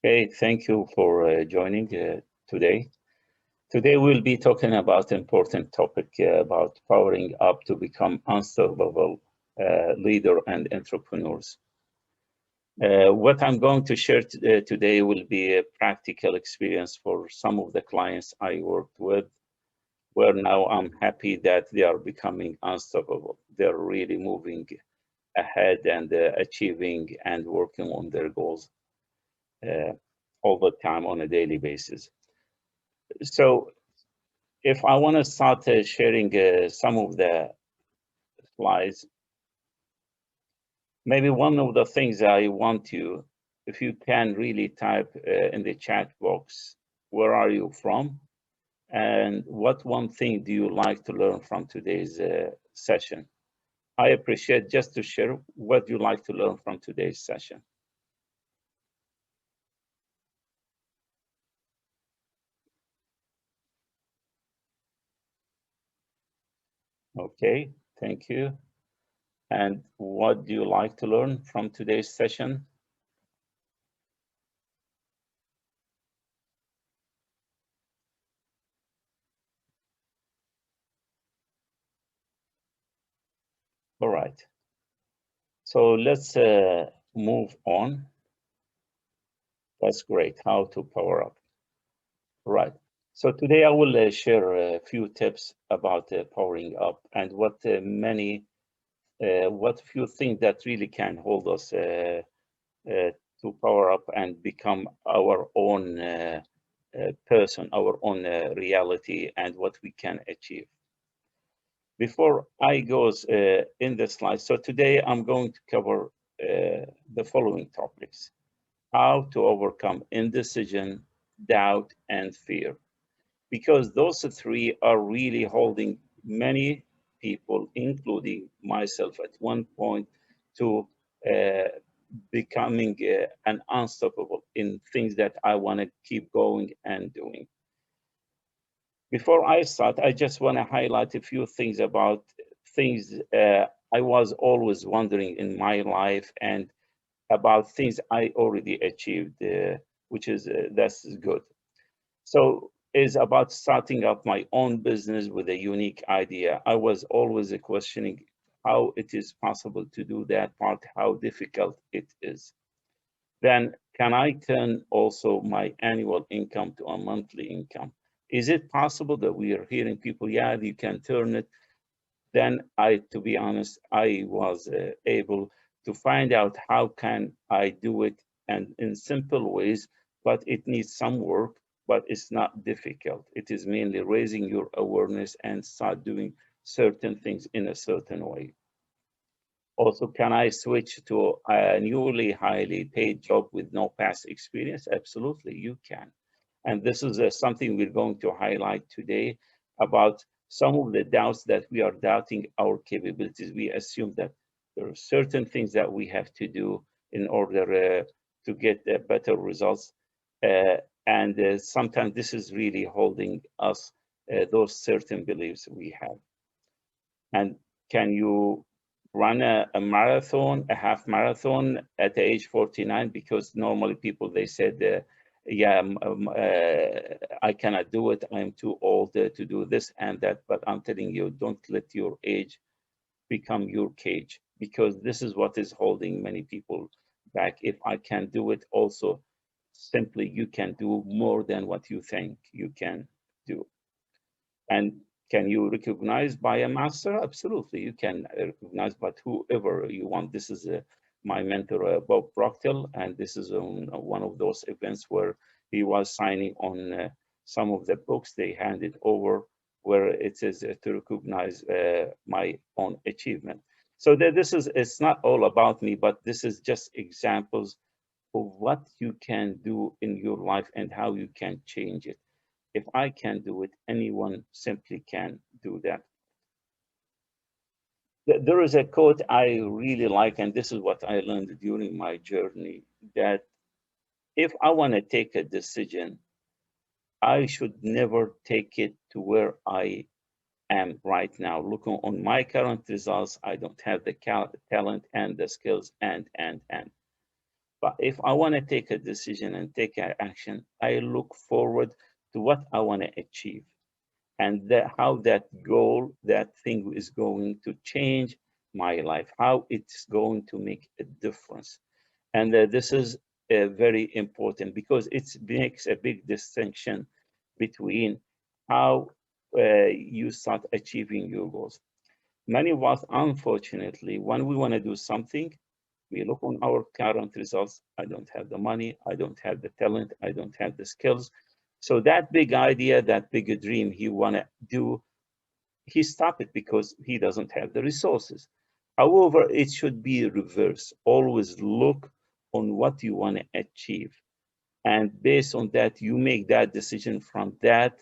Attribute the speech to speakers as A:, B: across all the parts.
A: Okay, thank you for joining today. Today we'll be talking about an important topic about powering up to become unstoppable leader and entrepreneurs. What I'm going to share today will be a practical experience for some of the clients I worked with, where now I'm happy that they are becoming unstoppable. They're really moving ahead and achieving and working on their goals uh, all the time on a daily basis. So if I want to start sharing some of the slides, maybe one of the things I want you, if you can really type in the chat box, where are you from? And what one thing do you like to learn from today's session? I appreciate just to share what you like to learn from today's session. Okay, thank you. And what do you like to learn from today's session? All right. So let's move on. That's great. How to power up. Right. So today I will share a few tips about powering up and what few things that really can hold us to power up and become our own person, our own reality, and what we can achieve. Before I go in the slide, so today I'm going to cover the following topics: how to overcome indecision, doubt, and fear. Because those three are really holding many people, including myself at one point, to uh, becoming an unstoppable in things that I want to keep going and doing. Before I start, I just want to highlight a few things about things I was always wondering in my life and about things I already achieved, which is that's good. So is about starting up my own business with a unique idea. I was always questioning how it is possible to do that part, how difficult it is. Then can I turn also my annual income to a monthly income? Is it possible that we are hearing people, yeah, you can turn it? Then to be honest, I was able to find out how can I do it and in simple ways, but it needs some work, but it's not difficult. It is mainly raising your awareness and start doing certain things in a certain way. Also, can I switch to a newly highly paid job with no past experience? Absolutely, you can. And this is something we're going to highlight today about some of the doubts that we are doubting our capabilities. We assume that there are certain things that we have to do in order to get better results. And sometimes this is really holding us those certain beliefs we have. And can you run a marathon, a half marathon at the age 49? Because normally people, they said, yeah, I cannot do it. I'm too old to do this and that. But I'm telling you, don't let your age become your cage, because this is what is holding many people back. If I can do it, also simply you can do more than what you think you can do. And can you recognize by a master? Absolutely, you can recognize, but whoever you want. This is my mentor, Bob Proctor, and this is one of those events where he was signing on some of the books they handed over, where it says to recognize my own achievement. So this is, it's not all about me, but this is just examples of what you can do in your life and how you can change it. If I can do it, anyone simply can do that. There is a quote I really like, and this is what I learned during my journey, that if I want to take a decision, I should never take it to where I am right now. Looking on my current results, I don't have the talent and the skills and. if I want to take a decision and take an action, I look forward to what I want to achieve and how that goal, that thing is going to change my life, how it's going to make a difference. And this is very important because it makes a big distinction between how you start achieving your goals. Many of us, unfortunately, when we want to do something, we look on our current results. I don't have the money. I don't have the talent. I don't have the skills. So that big idea, that big dream he want to do, he stop it because he doesn't have the resources. However, it should be reverse. Always look on what you want to achieve. And based on that, you make that decision from that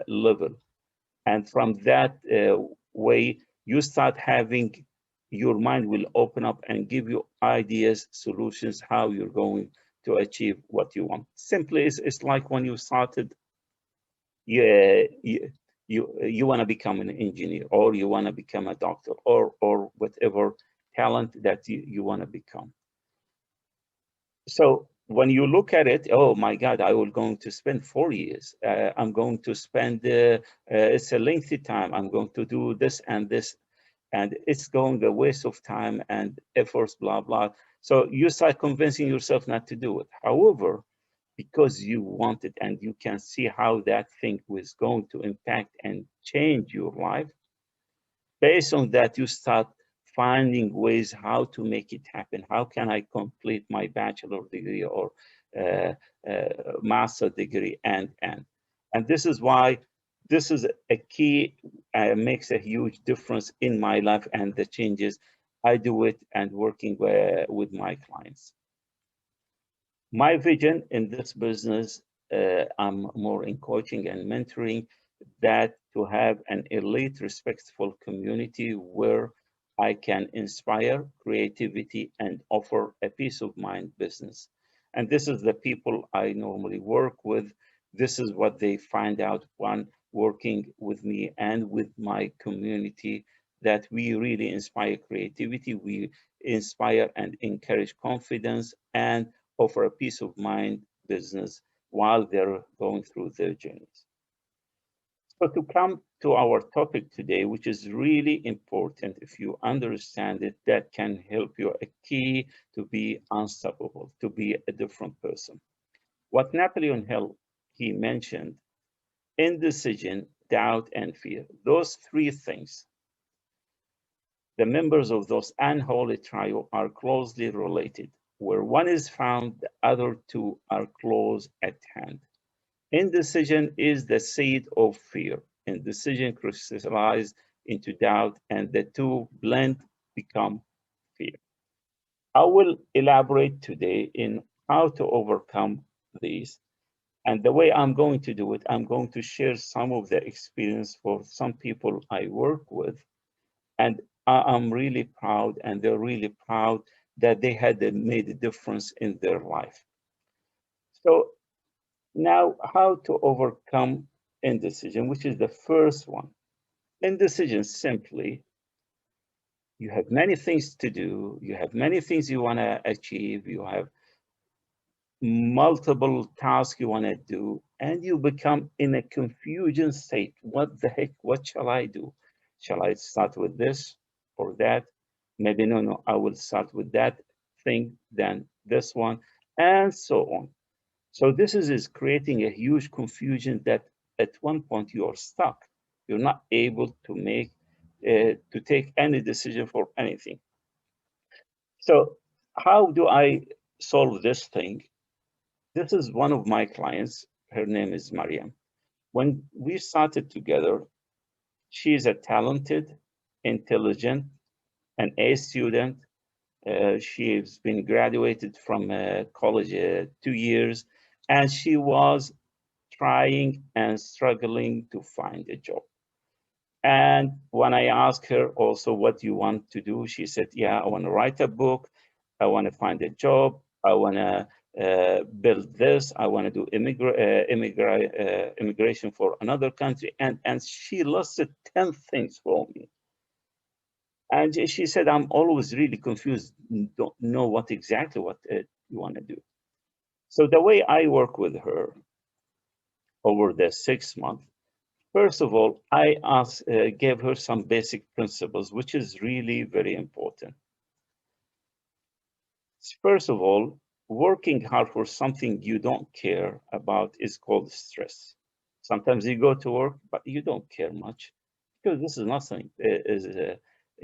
A: level. And from that way, you start having, your mind will open up and give you ideas, solutions, how you're going to achieve what you want. Simply, it's like when you started, you, you want to become an engineer, or you want to become a doctor, or whatever talent that you want to become. So when you look at it, oh my God, I will going to spend 4 years. I'm going to spend, it's a lengthy time. I'm going to do this and this, and it's going the waste of time and efforts, blah, blah. So you start convincing yourself not to do it. However, because you want it and you can see how that thing was going to impact and change your life, based on that, you start finding ways how to make it happen. How can I complete my bachelor degree or uh, master degree, and this is why this is a key, makes a huge difference in my life and the changes I do it and working with my clients. My vision in this business, I'm more in coaching and mentoring, that to have an elite, respectful community where I can inspire creativity and offer a peace of mind business. And this is the people I normally work with. This is what they find out when working with me and with my community, that we really inspire creativity, we inspire and encourage confidence, and offer a peace of mind business while they're going through their journeys. So to come to our topic today, which is really important, if you understand it, that can help you a key to be unstoppable, to be a different person. What Napoleon Hill, he mentioned, indecision, doubt, and fear. Those three things, the members of those unholy trio are closely related. Where one is found, the other two are close at hand. Indecision is the seed of fear. Indecision crystallizes into doubt, and the two blend become fear. I will elaborate today in how to overcome these. And the way I'm going to do it, I'm going to share some of the experience for some people I work with. And I'm really proud, and they're really proud that they had made a difference in their life. So now, how to overcome indecision, which is the first one. Indecision simply, you have many things to do, you have many things you want to achieve, you have multiple tasks you want to do, and you become in a confusion state. What the heck? What shall I do? Shall I start with this or that? Maybe no, I will start with that thing, then this one, and so on. So this is creating a huge confusion that at one point you are stuck. You're not able to to take any decision for anything. So how do I solve this thing? This is one of my clients. Her name is Mariam. When we started together, she is a talented, intelligent, an A student. She's been graduated from college 2 years, and she was trying and struggling to find a job. And when I asked her also, what do you want to do? She said, yeah, I want to write a book. I want to find a job. I want to build this. I want to do immigration for another country. And she listed 10 things for me. And she said, I'm always really confused, don't know what you want to do. So the way I work with her over the 6 months, first of all, I gave her some basic principles, which is really very important. First of all, working hard for something you don't care about is called stress. Sometimes you go to work, but you don't care much because this is nothing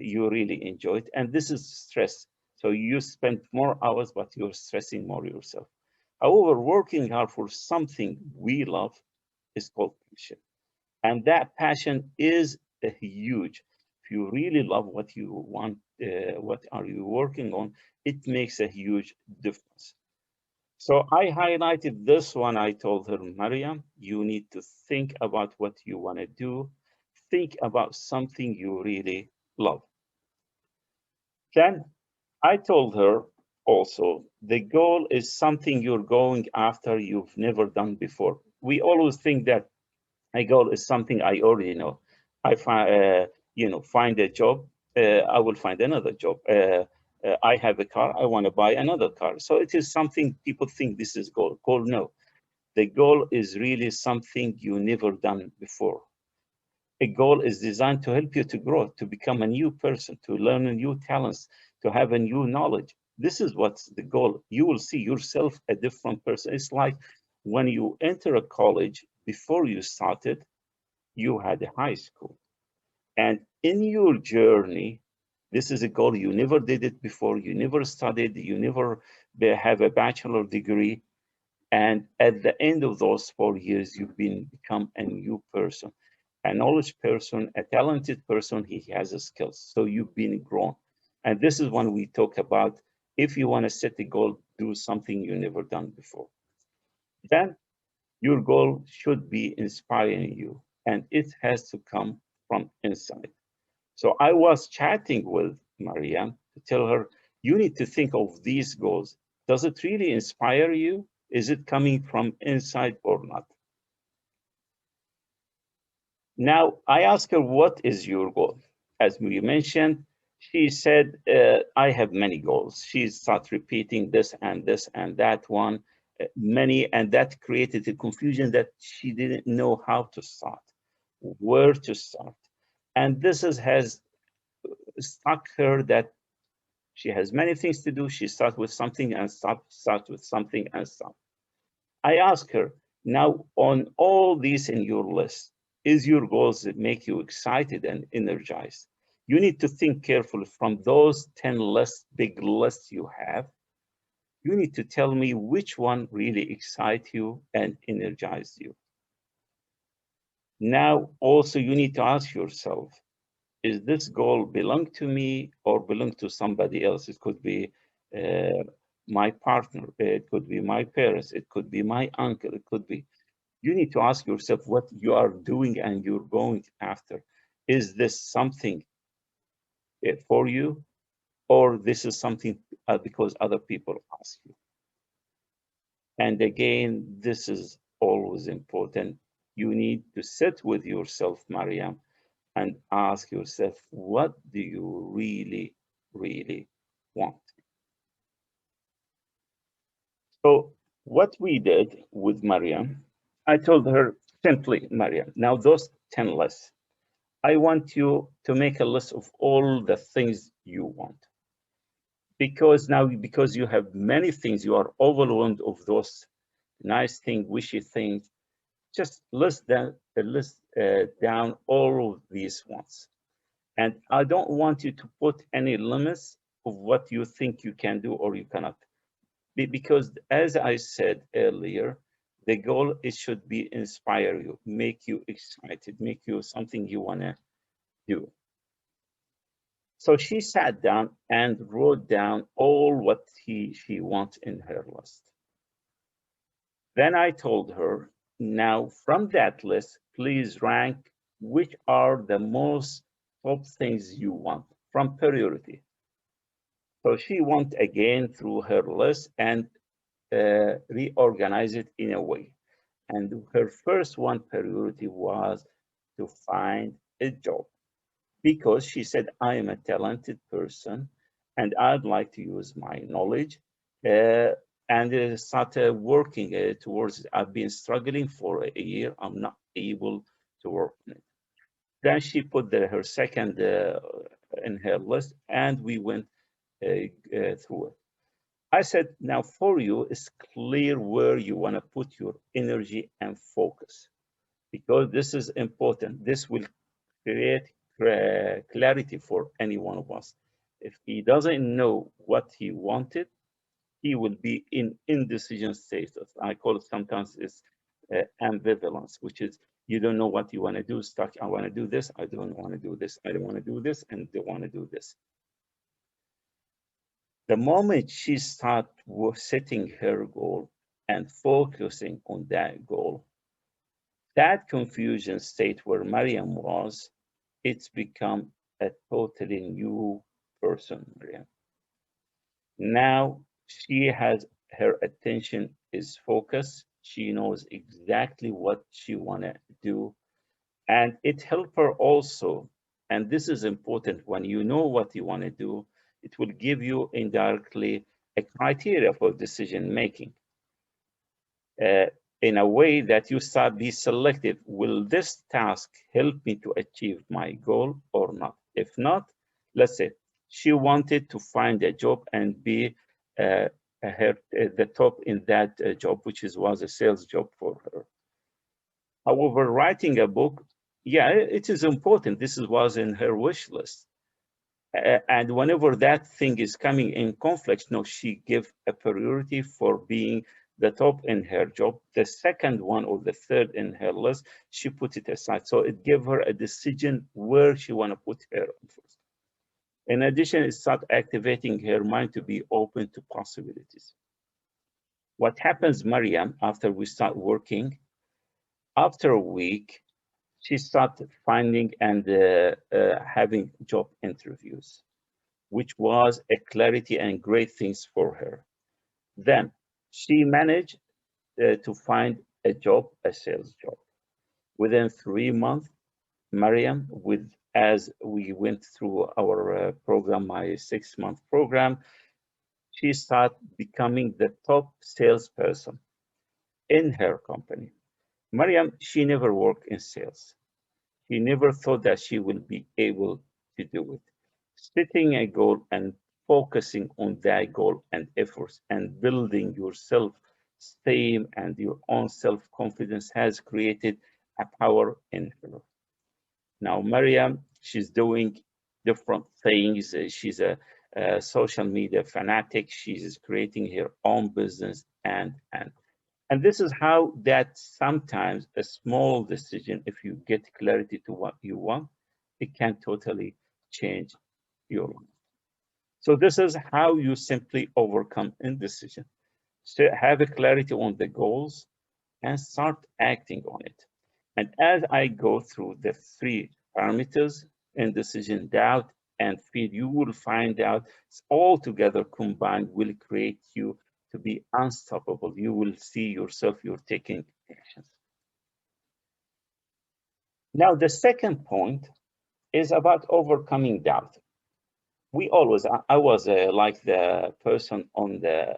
A: you really enjoy it, and this is stress. So you spend more hours, but you're stressing more yourself. However, working hard for something we love is called passion, and that passion is a huge. If you really love what you want, what are you working on, it makes a huge difference. So I highlighted this one. I told her, Mariam, you need to think about what you want to do. Think about something you really love. Then I told her also, the goal is something you're going after you've never done before. We always think that a goal is something I already know. I find a job, I will find another job. I have a car, I want to buy another car. So it is something people think this is goal. Goal, no. The goal is really something you never done before. A goal is designed to help you to grow, to become a new person, to learn a new talents, to have a new knowledge. This is what's the goal. You will see yourself a different person. It's like when you enter a college, before you started, you had a high school. And in your journey, this is a goal. You never did it before. You never studied. You never have a bachelor degree. And at the end of those 4 years, you've become a new person, a knowledge person, a talented person. He has a skills. So you've been grown. And this is when we talk about if you want to set a goal, do something you never done before. Then your goal should be inspiring you, and it has to come from inside. So I was chatting with Marianne to tell her, you need to think of these goals. Does it really inspire you? Is it coming from inside or not? Now, I asked her, what is your goal? As we mentioned, she said, I have many goals. She started repeating this and that one, many, and that created a confusion that she didn't know how to start, where to start. And has stuck her that she has many things to do. She starts with something and starts with something and stop. I ask her, now on all these in your list, is your goals that make you excited and energized? You need to think carefully from those 10 big lists you have. You need to tell me which one really excites you and energizes you. Now, also, you need to ask yourself, is this goal belong to me or belong to somebody else? It could be uh, my partner, it could be my parents, it could be my uncle, it could be. You need to ask yourself what you are doing and you're going after. Is this something for you, or this is something because other people ask you? And again, this is always important. You need to sit with yourself, Mariam, and ask yourself, what do you really, really want? So, what we did with Mariam, I told her simply, Mariam, now those 10 lists, I want you to make a list of all the things you want. Because you have many things, you are overwhelmed of those nice things, wishy things. Just list down all of these ones. And I don't want you to put any limits of what you think you can do or you cannot. Because as I said earlier, the goal it should be inspire you, make you excited, make you something you want to do. So she sat down and wrote down all what she wants in her list. Then I told her, now from that list, please rank which are the most top things you want from priority. So she went again through her list and reorganize it in a way. And her first one priority was to find a job. because she said, I am a talented person and I'd like to use my knowledge uh, and started working towards it. I've been struggling for a year. I'm not able to work on it. Then she put her second in her list and we went through it. I said, now for you, it's clear where you want to put your energy and focus because this is important. This will create clarity for any one of us. If he doesn't know what he wanted, he will be in indecision status. I call it sometimes is ambivalence, which is you don't know what you want to do. Stuck. I want to do this. I don't want to do this. I don't want to do this, and don't want to do this. The moment she starts setting her goal and focusing on that goal, that confusion state where Mariam was, it's become a totally new person, Mariam. Now she has her attention is focused. She knows exactly what she wanna do. And it helped her also. And this is important when you know what you want to do, it will give you indirectly a criteria for decision making uh, in a way that you start be selective. Will this task help me to achieve my goal or not? If not, let's say she wanted to find a job and be uh, the top in that job, which was a sales job for her. However, writing a book, yeah, it is important. This was in her wish list. And whenever that thing is coming in conflict, no, she give a priority for being the top in her job. The second one or the third in her list, she put it aside. So it gave her a decision where she want to put her first. In addition, it start activating her mind to be open to possibilities. What happens, Mariam, after we start working, after a week, she started finding and having job interviews, which was a clarity and great things for her. Then she managed to find a job, a sales job. Within 3 months, Mariam, with as we went through our program, my 6 month program, she started becoming the top salesperson in her company. Mariam, she never worked in sales. She never thought that she will be able to do it. Setting a goal and focusing on that goal and efforts and building your self esteem and your own self confidence has created a power in her. Now, Mariam, she's doing different things. She's a social media fanatic. She's creating her own business and this is how that sometimes a small decision, if you get clarity to what you want, it can totally change your life. So this is how you simply overcome indecision. So have a clarity on the goals and start acting on it. And as I go through the three parameters, indecision, doubt, and fear, you will find out all together combined will create you to be unstoppable. You will see yourself, you're taking actions. Now, the second point is about overcoming doubt. We always, I was like the person on the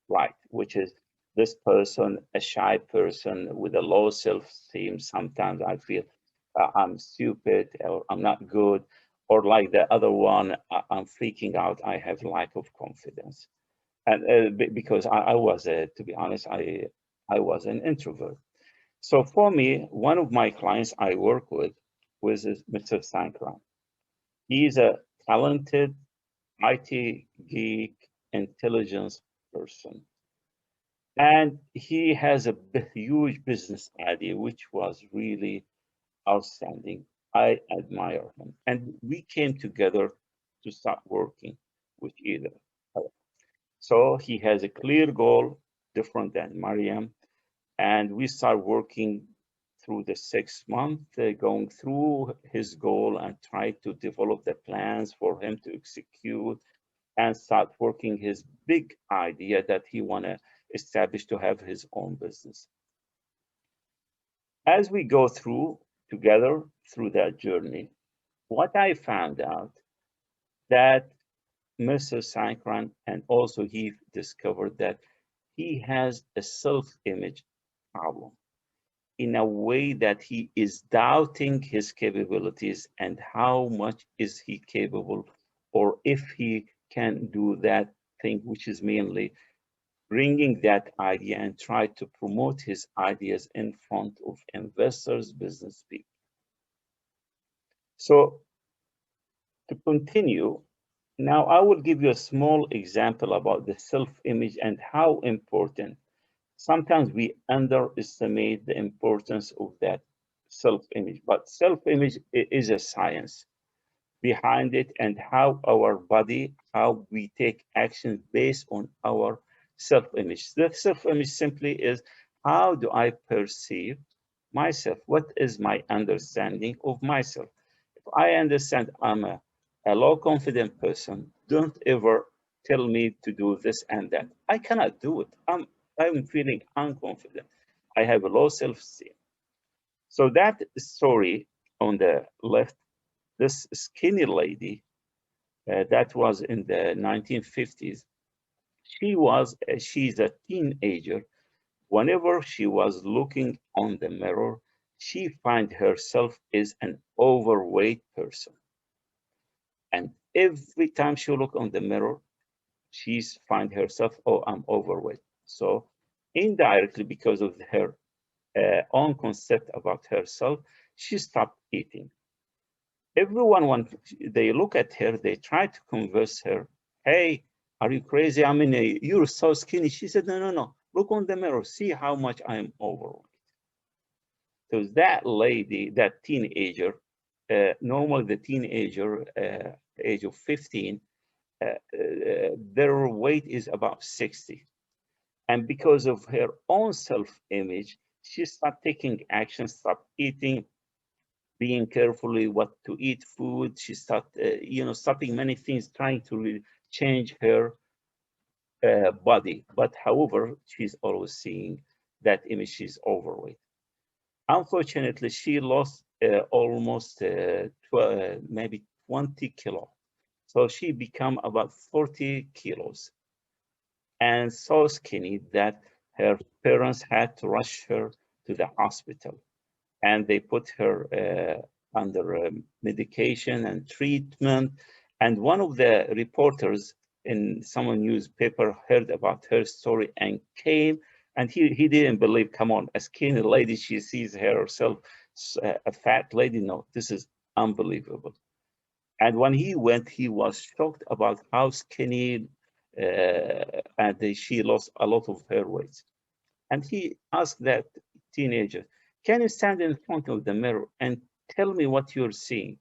A: right, which is this person, a shy person with a low self-esteem. Sometimes I feel I'm stupid or I'm not good, or like the other one, I'm freaking out. I have lack of confidence, and because I was, to be honest, I was an introvert. So for me, one of my clients I work with was Mr. Sankran. He's a talented IT geek, intelligence person. And he has a huge business idea, which was really outstanding. I admire him. And we came together to start working with either. other. So he has a clear goal, different than Mariam. And we start working through the 6 months, going through his goal and try to develop the plans for him to execute and start working his big idea that he want to establish to have his own business. As we go through together through that journey, What I found out that Mr. Sankran, and also he discovered that he has a self-image problem in a way that he is doubting his capabilities and how much is he capable, or if he can do that thing, which is mainly bringing that idea and try to promote his ideas in front of investors, business people. So to continue, now I will give you a small example about the self-image and how important. Sometimes we underestimate the importance of that self-image, but self-image is a science behind it, and how our body, how we take action based on our self-image. The self-image simply is, how do I perceive myself? What is my understanding of myself? If I understand I'm a low confident person, don't ever tell me to do this and that. I cannot do it. I'm feeling unconfident. I have a low self-esteem. So that story on the left, this skinny lady that was in the 1950s. She's a teenager. Whenever she was looking on the mirror, she find herself as an overweight person. And every time she look on the mirror, she's find herself, oh, I'm overweight. So indirectly, because of her own concept about herself, she stopped eating. Everyone, when they look at her, they try to convince her, hey, are you crazy? I mean, you're so skinny. She said, no, no, no. Look on the mirror. See how much I am overweight. So that lady, that teenager, normally the teenager, age of 15, their weight is about 60. And because of her own self-image, she started taking action, stopped eating, being carefully what to eat food. She started, stopping many things, trying to really change her body. But however, she's always seeing that image, she's overweight. Unfortunately, she lost almost maybe 20 kilo. So she become about 40 kilos and so skinny that her parents had to rush her to the hospital, and they put her under medication and treatment. And one of the reporters in some newspaper heard about her story and came, and he didn't believe, come on, a skinny lady, she sees herself a fat lady. No, this is unbelievable. And when he went, he was shocked about how skinny and she lost a lot of her weight. And he asked that teenager, can you stand in front of the mirror and tell me what you're seeing?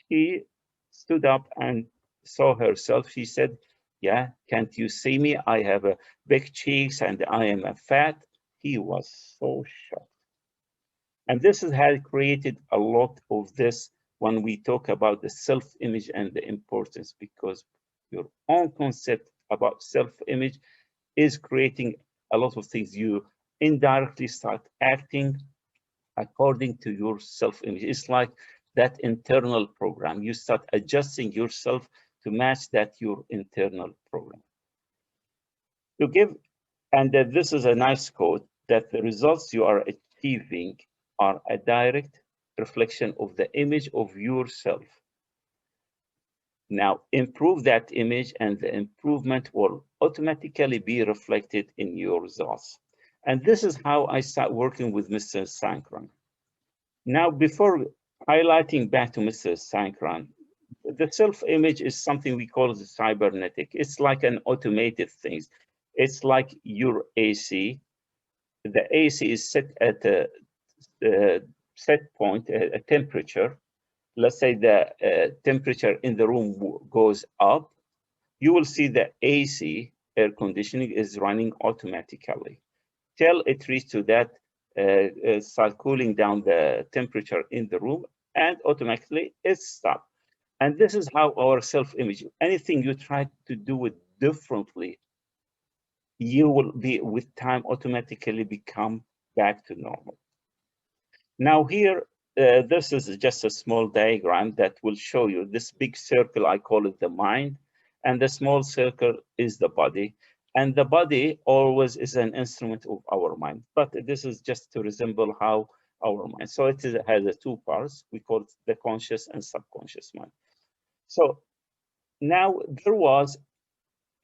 A: She stood up and saw herself. She said, yeah, can't you see me? I have a big cheeks and I am a fat. He was so shocked. And this has created a lot of this when we talk about the self-image and the importance, because your own concept about self-image is creating a lot of things. You indirectly start acting according to your self-image. It's like that internal program. You start adjusting yourself to match that your internal program. To give, and this is a nice quote, that the results you are achieving are a direct reflection of the image of yourself. Now, improve that image, and the improvement will automatically be reflected in your results. And this is how I start working with Mr. Sankran. Now, before highlighting back to Mr. Sankran, the self-image is something we call the cybernetic. It's like an automated thing. It's like your AC. The AC is set at a set point, a temperature. Let's say the temperature in the room goes up, you will see the AC, air conditioning, is running automatically till it reaches to that, start cooling down the temperature in the room, and automatically it stops. And this is how our self-image, anything you try to do it differently, you will be with time automatically become back to normal. Now here, this is just a small diagram that will show you this big circle. I call it the mind, and the small circle is the body. And the body always is an instrument of our mind. But this is just to resemble how our mind. So has two parts. We call it the conscious and subconscious mind. So now there was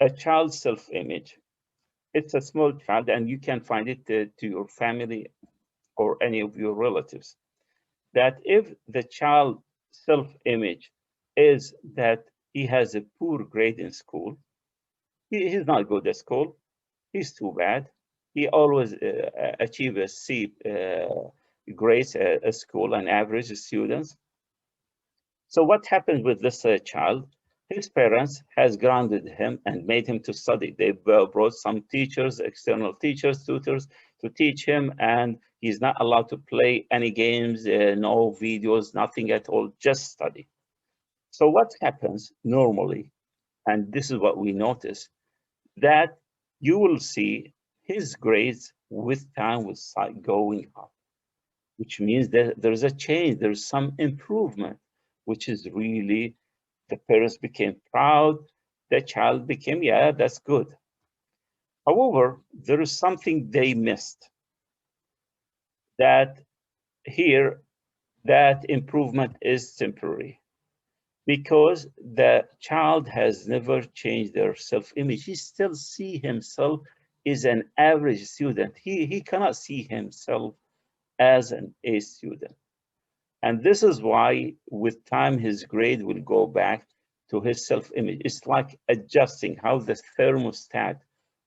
A: a child's self-image. It's a small child, and you can find it to your family or any of your relatives. That if the child self-image is that he has a poor grade in school, he's not good at school, he's too bad, he always achieve a C grades at school, an average students. So what happened with this child? His parents has grounded him and made him to study. They brought some teachers, external teachers, tutors to teach him, and he's not allowed to play any games, no videos, nothing at all, just study. So what happens normally, and this is what we notice, that you will see his grades with time will start going up, which means that there's a change, there's some improvement, which is really the parents became proud, the child became, yeah, that's good. However, there is something they missed, that here, that improvement is temporary because the child has never changed their self-image. He still see himself as an average student. He cannot see himself as an A student. And this is why with time, his grade will go back to his self-image. It's like adjusting how the thermostat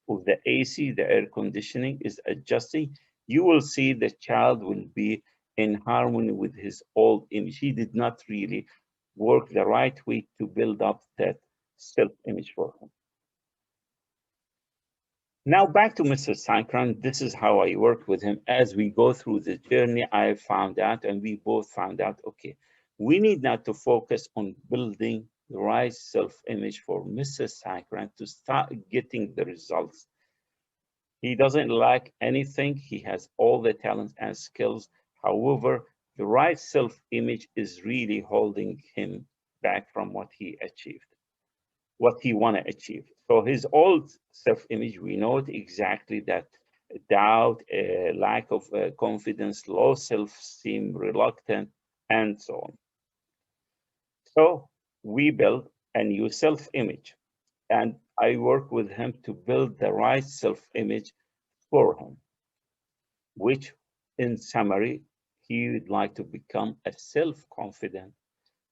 A: of the AC, the air conditioning is adjusting. You will see the child will be in harmony with his old image. He did not really work the right way to build up that self-image for him. Now back to Mr. Sankran, this is how I work with him. As we go through the journey, I found out, and we both found out, okay, we need now to focus on building the right self-image for Mr. Sankran to start getting the results. He doesn't lack anything. He has all the talents and skills. However, the right self-image is really holding him back from what he achieved, what he want to achieve. So his old self-image, we know it exactly, that doubt, lack of confidence, low self-esteem, reluctant, and so on. So we build a new self-image, and I work with him to build the right self-image for him, which in summary, he would like to become a self-confident,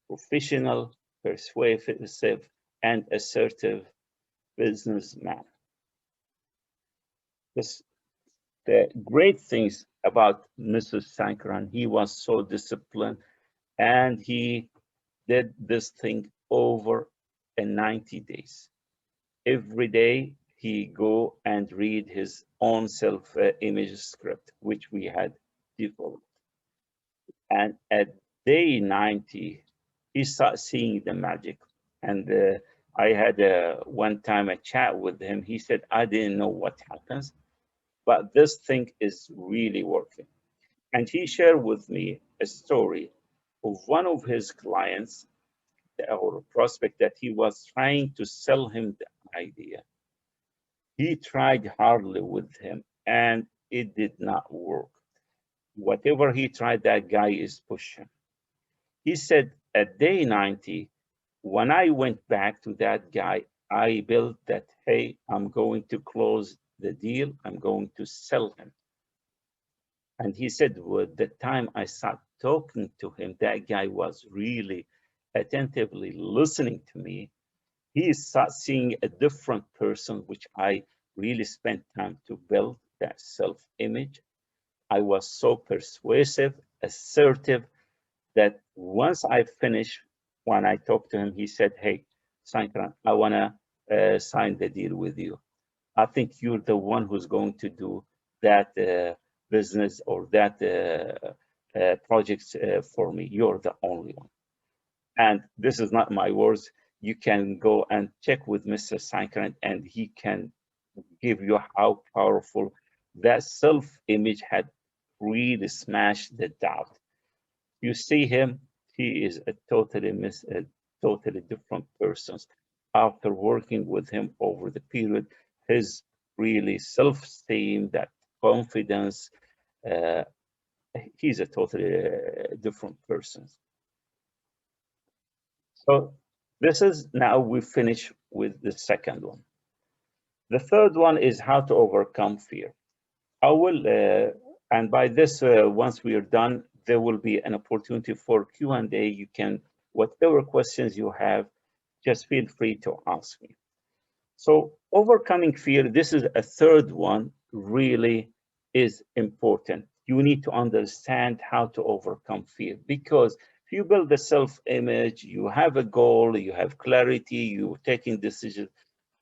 A: professional, persuasive, and assertive businessman. The great things about Mr. Sankaran, he was so disciplined, and he did this thing over in 90 days. Every day he go and read his own self-image script, which we had developed. And at day 90, he started seeing the magic. And I had one time a chat with him. He said, I didn't know what happens, but this thing is really working. And he shared with me a story of one of his clients or prospect that he was trying to sell him the idea. He tried hardly with him and it did not work. Whatever he tried, that guy is pushing. He said at day 90, when I went back to that guy, I built that, hey, I'm going to close the deal. I'm going to sell him. And he said, with the time I started talking to him, that guy was really attentively listening to me. He started seeing a different person, which I really spent time to build that self-image. I was so persuasive, assertive, that once I finished, when I talked to him, he said, hey, Sankran, I want to sign the deal with you. I think you're the one who's going to do that business or that project for me. You're the only one. And this is not my words. You can go and check with Mr. Sankran, and he can give you how powerful that self-image had really smashed the doubt. You see him, he is a totally different person. After working with him over the period, his really self-esteem, that confidence, uh, he's a totally different person. So this is now we finish with the second one. The third one is how to overcome fear. I will, and by this, once we are done, there will be an opportunity for Q&A. You can, whatever questions you have, just feel free to ask me. So overcoming fear, this is a third one, really is important. You need to understand how to overcome fear, because if you build a self-image, you have a goal, you have clarity, you're taking decisions.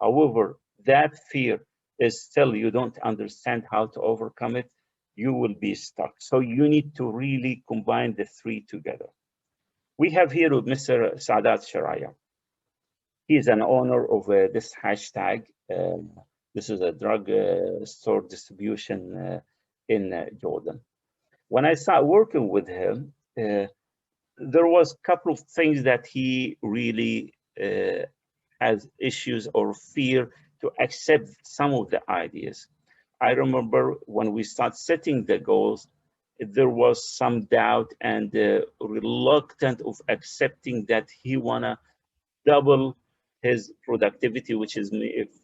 A: However, that fear is still, you don't understand how to overcome it, you will be stuck. So you need to really combine the three together. We have here Mr. Sadat Sharaya. He is an owner of this hashtag. This is a drug store distribution in Jordan. When I started working with him, there was a couple of things that he really has issues or fear to accept some of the ideas. I remember when we start setting the goals, there was some doubt and reluctant of accepting that he wanna double his productivity, which is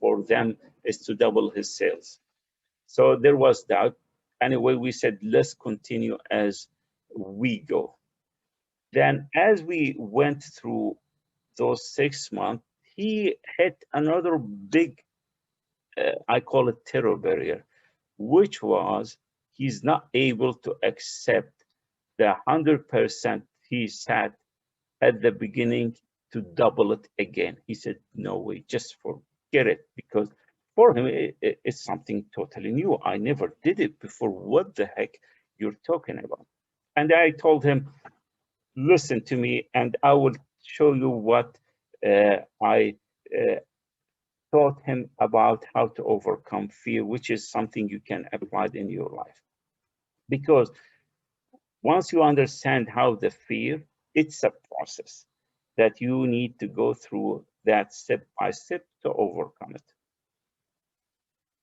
A: for them is to double his sales. So there was doubt. Anyway, we said, let's continue as we go. Then as we went through those 6 months, he hit another big, I call it terror barrier, which was he's not able to accept the 100% he sat at the beginning to double it again. He said, no way, just forget it. Because for him, it's something totally new. I never did it before. What the heck you're talking about? And I told him, listen to me, and I will show you what I taught him about how to overcome fear, which is something you can apply in your life. Because once you understand how the fear, it's a process that you need to go through that step by step to overcome it.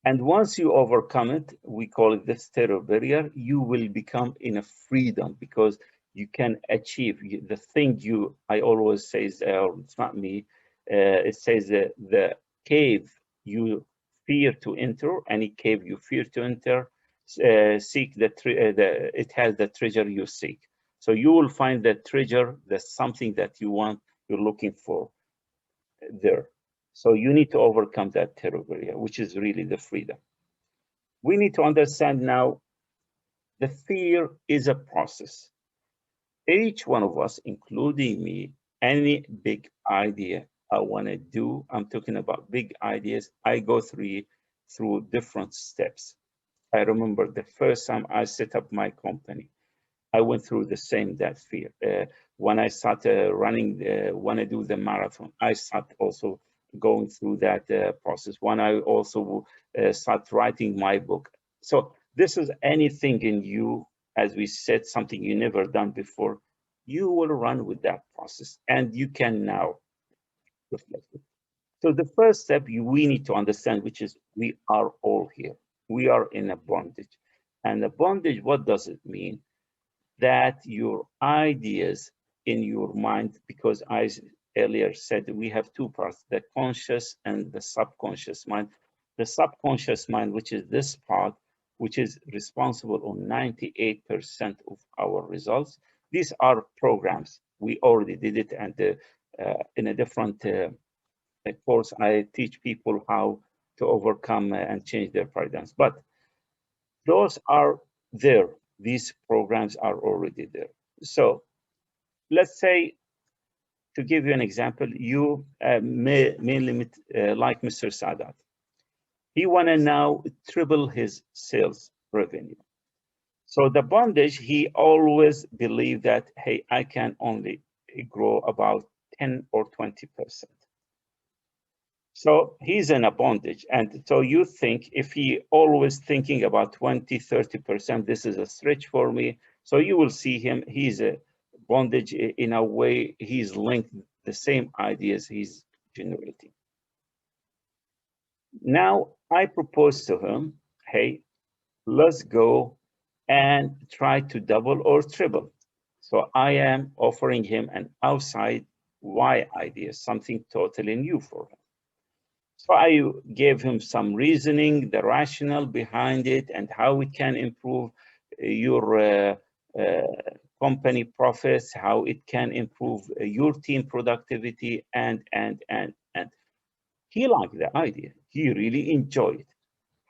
A: And once you overcome it, we call it the stereo barrier, you will become in a freedom because you can achieve the thing you, I always say, it's not me, it says the cave you fear to enter, any cave you fear to enter, seek it has the treasure you seek. So you will find that treasure, that's something that you want, you're looking for there. So you need to overcome that terror barrier, which is really the freedom. We need to understand now the fear is a process. Each one of us, including me, any big idea I want to do, I'm talking about big ideas, I go through different steps. I remember the first time I set up my company, I went through the same that fear. When I started running, when I do the marathon, I start also going through that process. When I also start writing my book. So this is anything in you, as we said, something you never done before, you will run with that process and you can now reflect it. So the first step we need to understand, which is we are all here. We are in a bondage. And a bondage, what does it mean? That your ideas in your mind, because I earlier said we have two parts, the conscious and the subconscious mind. The subconscious mind, which is this part, which is responsible on 98% of our results. These are programs. We already did it, and in a different course, I teach people how to overcome and change their paradigms. But those are there. These programs are already there. So let's say, to give you an example, you may limit, like Mr. Sadat. He want to now triple his sales revenue. So the bondage, he always believed that, hey, I can only grow about 10 or 20%. So he's in a bondage. And so you think if he always thinking about 20, 30%, this is a stretch for me. So you will see him, he's bondage in a way. He's linked the same ideas he's generating. Now I propose to him, hey, let's go and try to double or triple. So I am offering him an outside Y idea, something totally new for him. So I gave him some reasoning, the rationale behind it, and how it can improve your uh, company profits, how it can improve your team productivity, and. He liked the idea. He really enjoyed it.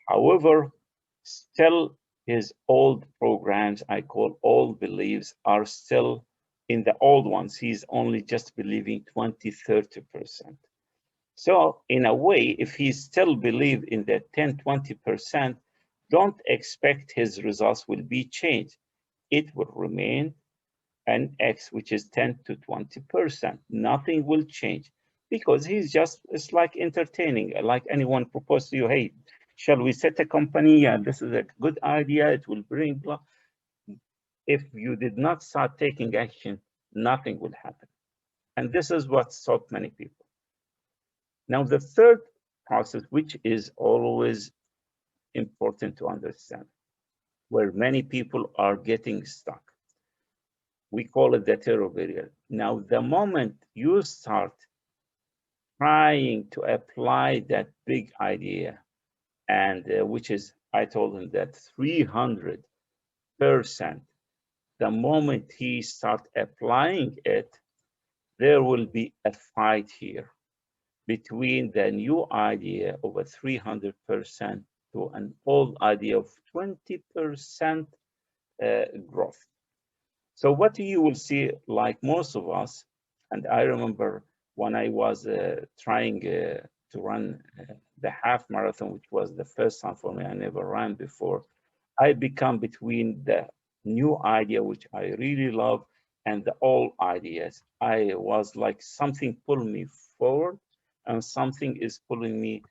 A: However, still his old programs, I call old beliefs, are still in the old ones. He's only just believing 20, 30%. So in a way, if he still believes in the 10, 20%, don't expect his results will be changed. It will remain an X, which is 10 to 20%. Nothing will change because he's just, it's like entertaining, like anyone propose to you, hey, shall we set a company? Yeah, this is a good idea. It will bring blah. If you did not start taking action, nothing will happen. And this is what stopped many people. Now, the third process, which is always important to understand, where many people are getting stuck, we call it the terror barrier. Now, the moment you start trying to apply that big idea, and which is, I told him that 300%, the moment he start applying it, there will be a fight here between the new idea of a 300% to an old idea of 20% growth. So what you will see, like most of us, and I remember when I was trying to run the half marathon, which was the first time for me, I never ran before, I become between the new idea, which I really love, and the old ideas. I was like something pulling me forward and something is pulling me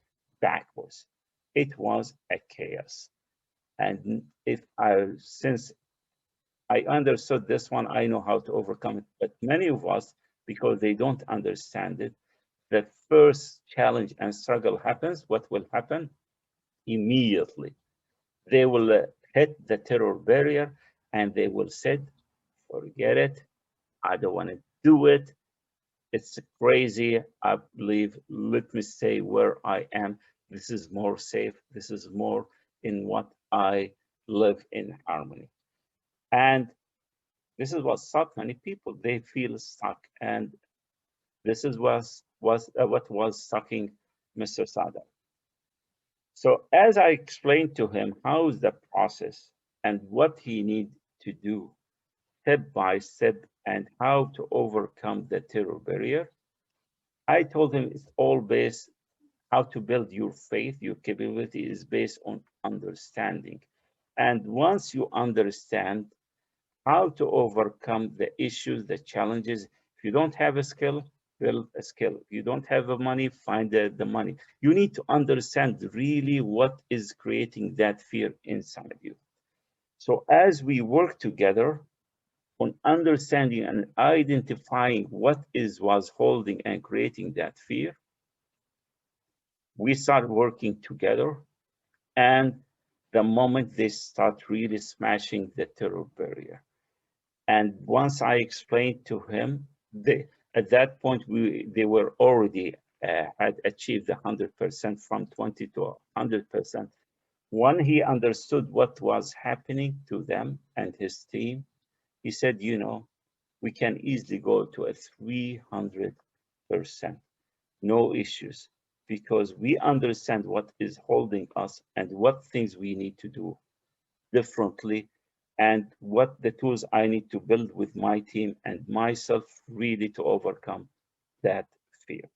A: backwards. It was a chaos. And since I understood this one, I know how to overcome it. But many of us, because they don't understand it, the first challenge and struggle happens. What will happen? Immediately, they will hit the terror barrier and they will say, forget it. I don't want to do it. It's crazy. I believe, let me stay where I am. This is more safe. This is more in what I live in harmony. And this is what stuck many people. They feel stuck, and this is what was stucking Mr. Sada. So as I explained to him how is the process and what he need to do step by step and how to overcome the terror barrier, I told him it's all based how to build your faith, your capability is based on understanding. And once you understand how to overcome the issues, the challenges. If you don't have a skill, build a skill. If you don't have the money, find the money. You need to understand really what is creating that fear inside you. So as we work together on understanding and identifying what was holding and creating that fear, we start working together. And the moment they start really smashing the terror barrier. And once I explained to him, at that point, they were already had achieved 100% from 20 to 100%. When he understood what was happening to them and his team, he said, we can easily go to a 300%, no issues, because we understand what is holding us and what things we need to do differently and what the tools I need to build with my team and myself really to overcome that fear.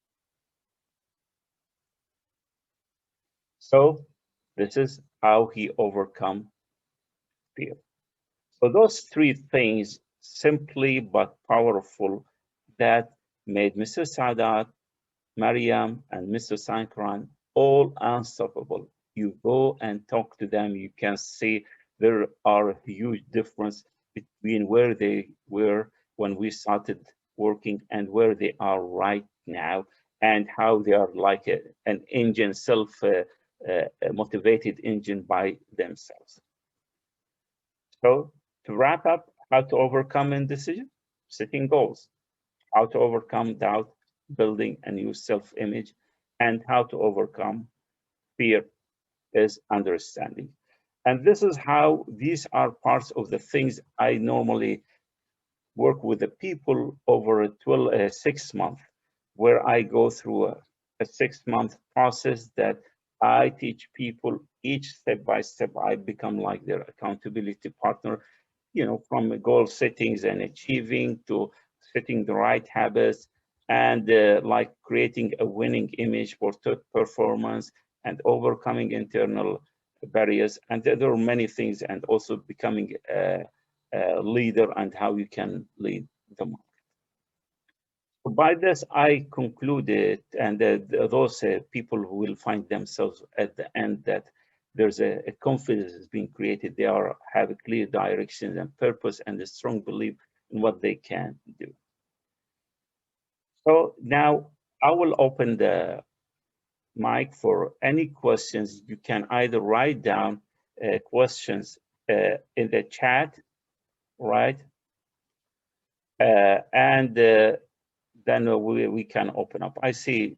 A: So this is how he overcome fear. So those three things, simply but powerful, that made Mr. Sadat, Mariam, and Mr. Sankran all unstoppable. You go and talk to them, you can see there are a huge difference between where they were when we started working and where they are right now, and how they are like an engine, motivated engine by themselves. So to wrap up, how to overcome indecision, setting goals, how to overcome doubt, building a new self-image, and how to overcome fear is understanding. And this is how these are parts of the things I normally work with the people over 6 months, where I go through a 6 month process that I teach people each step by step. I become like their accountability partner, from the goal settings and achieving to setting the right habits, and like creating a winning image for top performance and overcoming internal barriers. And there are many things, and also becoming a leader and how you can lead the market. By this, I concluded, and those people who will find themselves at the end that there's a confidence is being created. They have a clear direction and purpose and a strong belief in what they can do. So now I will open the mic for any questions. You can either write down questions in the chat, right? And then we can open up. I see